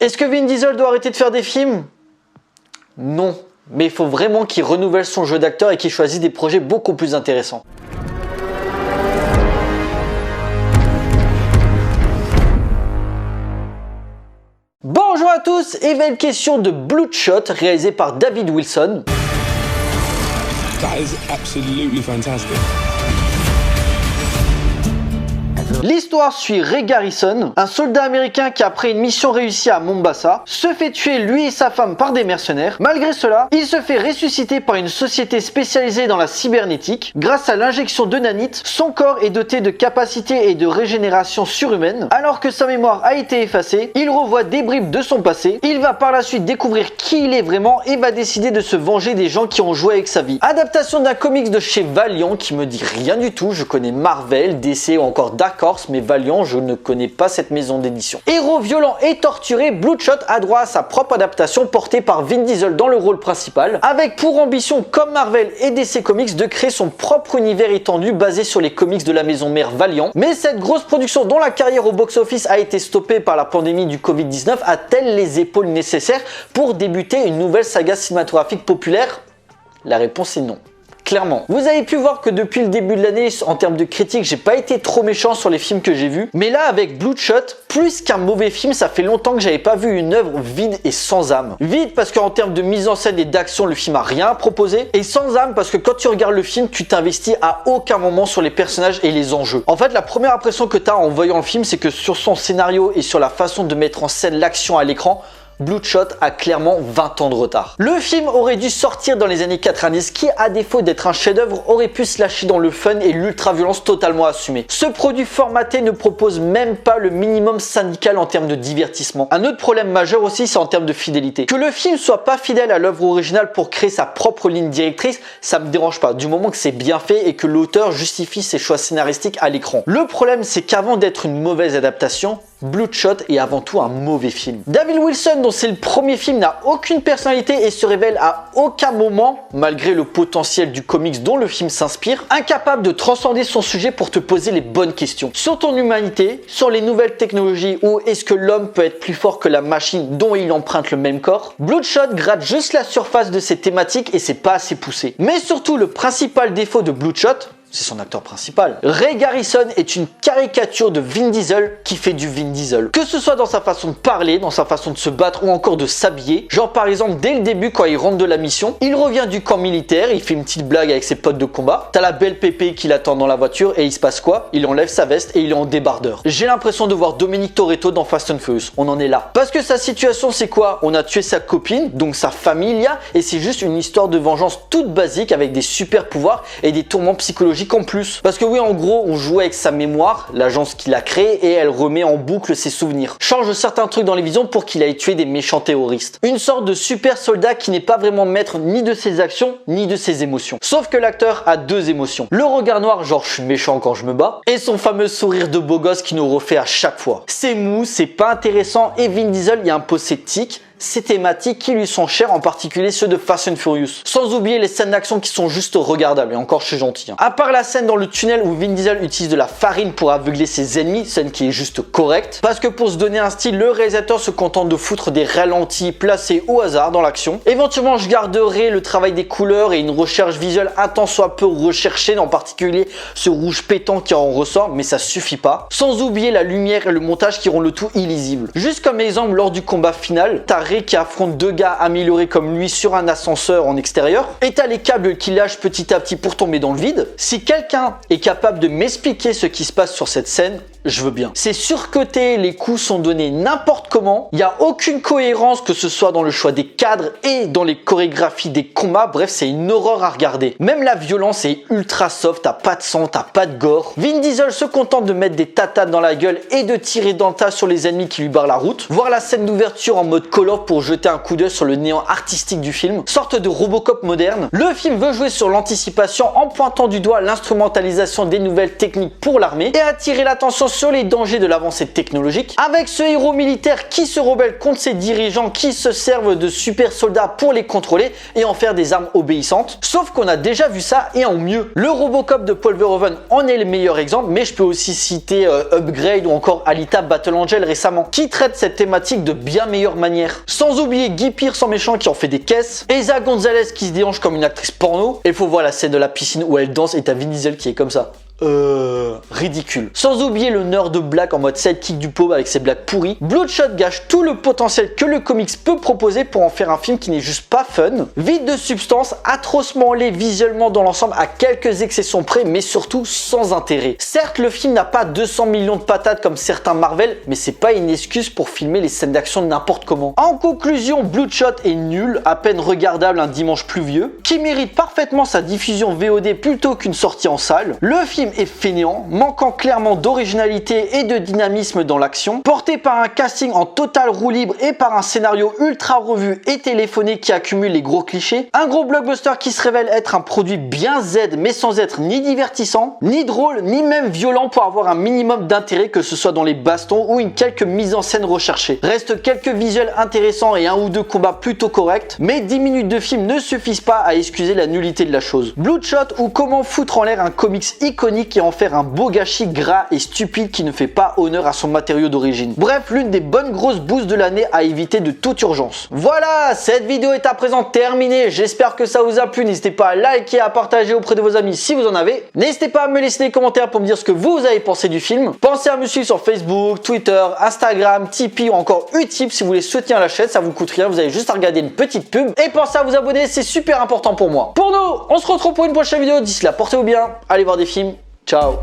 Est-ce que Vin Diesel doit arrêter de faire des films? Non, mais il faut vraiment qu'il renouvelle son jeu d'acteur et qu'il choisisse des projets beaucoup plus intéressants. Bonjour à tous, et une question de Bloodshot réalisé par David Wilson. That is absolutely fantastic. L'histoire suit Ray Garrison, un soldat américain qui après une mission réussie à Mombasa, se fait tuer lui et sa femme par des mercenaires. Malgré cela, il se fait ressusciter par une société spécialisée dans la cybernétique. Grâce à l'injection de nanites, son corps est doté de capacités et de régénération surhumaine. Alors que sa mémoire a été effacée, il revoit des bribes de son passé. Il va par la suite découvrir qui il est vraiment et va décider de se venger des gens qui ont joué avec sa vie. Adaptation d'un comics de chez Valiant qui me dit rien du tout. Je connais Marvel, DC ou encore Dark Horse, mais Valiant, je ne connais pas cette maison d'édition. Héros violent et torturé, Bloodshot a droit à sa propre adaptation portée par Vin Diesel dans le rôle principal, avec pour ambition, comme Marvel et DC Comics, de créer son propre univers étendu basé sur les comics de la maison mère Valiant. Mais cette grosse production dont la carrière au box-office a été stoppée par la pandémie du Covid-19 a-t-elle les épaules nécessaires pour débuter une nouvelle saga cinématographique populaire? La réponse est non. Clairement. Vous avez pu voir que depuis le début de l'année, en termes de critique, j'ai pas été trop méchant sur les films que j'ai vus. Mais là, avec Bloodshot, plus qu'un mauvais film, ça fait longtemps que j'avais pas vu une œuvre vide et sans âme. Vide parce qu'en termes de mise en scène et d'action, le film a rien à proposer. Et sans âme parce que quand tu regardes le film, tu t'investis à aucun moment sur les personnages et les enjeux. En fait, la première impression que tu as en voyant le film, c'est que sur son scénario et sur la façon de mettre en scène l'action à l'écran, Bloodshot a clairement 20 ans de retard. Le film aurait dû sortir dans les années 90 qui, à défaut d'être un chef-d'œuvre, aurait pu se lâcher dans le fun et l'ultra-violence totalement assumée. Ce produit formaté ne propose même pas le minimum syndical en termes de divertissement. Un autre problème majeur aussi, c'est en termes de fidélité. Que le film soit pas fidèle à l'œuvre originale pour créer sa propre ligne directrice, ça me dérange pas, du moment que c'est bien fait et que l'auteur justifie ses choix scénaristiques à l'écran. Le problème, c'est qu'avant d'être une mauvaise adaptation, Bloodshot est avant tout un mauvais film. David Wilson, dont c'est le premier film, n'a aucune personnalité et se révèle à aucun moment, malgré le potentiel du comics dont le film s'inspire, incapable de transcender son sujet pour te poser les bonnes questions. Sur ton humanité, sur les nouvelles technologies ou est-ce que l'homme peut être plus fort que la machine dont il emprunte le même corps, Bloodshot gratte juste la surface de ces thématiques et c'est pas assez poussé. Mais surtout, le principal défaut de Bloodshot, c'est son acteur principal. Ray Garrison est une caricature de Vin Diesel qui fait du Vin Diesel. Que ce soit dans sa façon de parler, dans sa façon de se battre ou encore de s'habiller. Genre par exemple dès le début quand il rentre de la mission, il revient du camp militaire, il fait une petite blague avec ses potes de combat. T'as la belle pépé qui l'attend dans la voiture et il se passe quoi? Il enlève sa veste et il est en débardeur. J'ai l'impression de voir Dominic Toretto dans Fast and Furious. On en est là. Parce que sa situation c'est quoi? On a tué sa copine, donc sa famille, et c'est juste une histoire de vengeance toute basique avec des super pouvoirs et des tourments psychologiques en plus. Parce que oui, en gros, on joue avec sa mémoire, l'agence qu'il a créée, et elle remet en boucle ses souvenirs. Change certains trucs dans les visions pour qu'il aille tuer des méchants terroristes. Une sorte de super soldat qui n'est pas vraiment maître ni de ses actions, ni de ses émotions. Sauf que l'acteur a deux émotions. Le regard noir, genre je suis méchant quand je me bats, et son fameux sourire de beau gosse qui nous refait à chaque fois. C'est mou, c'est pas intéressant, et Vin Diesel, il y a un possé tic. Ces thématiques qui lui sont chères, en particulier ceux de Fast and Furious. Sans oublier les scènes d'action qui sont juste regardables, et encore je suis gentil. À part la scène dans le tunnel où Vin Diesel utilise de la farine pour aveugler ses ennemis, scène qui est juste correcte. Parce que pour se donner un style, le réalisateur se contente de foutre des ralentis placés au hasard dans l'action. Éventuellement, je garderai le travail des couleurs et une recherche visuelle un tant soit peu recherchée, en particulier ce rouge pétant qui en ressort, mais ça suffit pas. Sans oublier la lumière et le montage qui rendent le tout illisible. Juste comme exemple, lors du combat final, t'as qui affronte deux gars améliorés comme lui sur un ascenseur en extérieur, et t'as les câbles qui lâchent petit à petit pour tomber dans le vide. Si quelqu'un est capable de m'expliquer ce qui se passe sur cette scène, je veux bien. C'est surcoté, les coups sont donnés n'importe comment, il n'y a aucune cohérence que ce soit dans le choix des cadres et dans les chorégraphies des combats, bref c'est une horreur à regarder. Même la violence est ultra soft, t'as pas de sang, t'as pas de gore. Vin Diesel se contente de mettre des tatanes dans la gueule et de tirer dans le tas sur les ennemis qui lui barrent la route. Voir la scène d'ouverture en mode Call of pour jeter un coup d'œil sur le néant artistique du film, sorte de Robocop moderne. Le film veut jouer sur l'anticipation en pointant du doigt l'instrumentalisation des nouvelles techniques pour l'armée et attirer l'attention sur les dangers de l'avancée technologique, avec ce héros militaire qui se rebelle contre ses dirigeants qui se servent de super soldats pour les contrôler et en faire des armes obéissantes. Sauf qu'on a déjà vu ça et en mieux. Le Robocop de Paul Verhoeven en est le meilleur exemple, mais je peux aussi citer Upgrade ou encore Alita Battle Angel récemment, qui traite cette thématique de bien meilleure manière. Sans oublier Guy Pearce en méchant qui en fait des caisses, Eiza Gonzalez qui se déhanche comme une actrice porno, et faut voir la scène de la piscine où elle danse et t'as Vin Diesel qui est comme ça. Ridicule. Sans oublier le nerd de Black en mode sidekick du pauvre avec ses blagues pourries, Bloodshot gâche tout le potentiel que le comics peut proposer pour en faire un film qui n'est juste pas fun, vide de substance, atrocement laid visuellement dans l'ensemble à quelques exceptions près, mais surtout sans intérêt. Certes, le film n'a pas 200 millions de patates comme certains Marvel, mais c'est pas une excuse pour filmer les scènes d'action n'importe comment. En conclusion, Bloodshot est nul, à peine regardable un dimanche pluvieux, qui mérite parfaitement sa diffusion VOD plutôt qu'une sortie en salle. Le film est fainéant, manquant clairement d'originalité et de dynamisme dans l'action, porté par un casting en totale roue libre et par un scénario ultra revu et téléphoné qui accumule les gros clichés, un gros blockbuster qui se révèle être un produit bien Z mais sans être ni divertissant, ni drôle, ni même violent pour avoir un minimum d'intérêt que ce soit dans les bastons ou une quelque mise en scène recherchée. Reste quelques visuels intéressants et un ou deux combats plutôt corrects, mais 10 minutes de film ne suffisent pas à excuser la nullité de la chose. Bloodshot ou comment foutre en l'air un comics iconique et en faire un beau gâchis gras et stupide qui ne fait pas honneur à son matériau d'origine. Bref, l'une des bonnes grosses boosts de l'année à éviter de toute urgence. Voilà, cette vidéo est à présent terminée. J'espère que ça vous a plu. N'hésitez pas à liker, à partager auprès de vos amis si vous en avez. N'hésitez pas à me laisser des commentaires pour me dire ce que vous avez pensé du film. Pensez à me suivre sur Facebook, Twitter, Instagram, Tipeee ou encore Utip si vous voulez soutenir la chaîne. Ça vous coûte rien, vous avez juste à regarder une petite pub. Et pensez à vous abonner, c'est super important pour moi. Pour nous, on se retrouve pour une prochaine vidéo. D'ici là, portez-vous bien, allez voir des films. Ciao.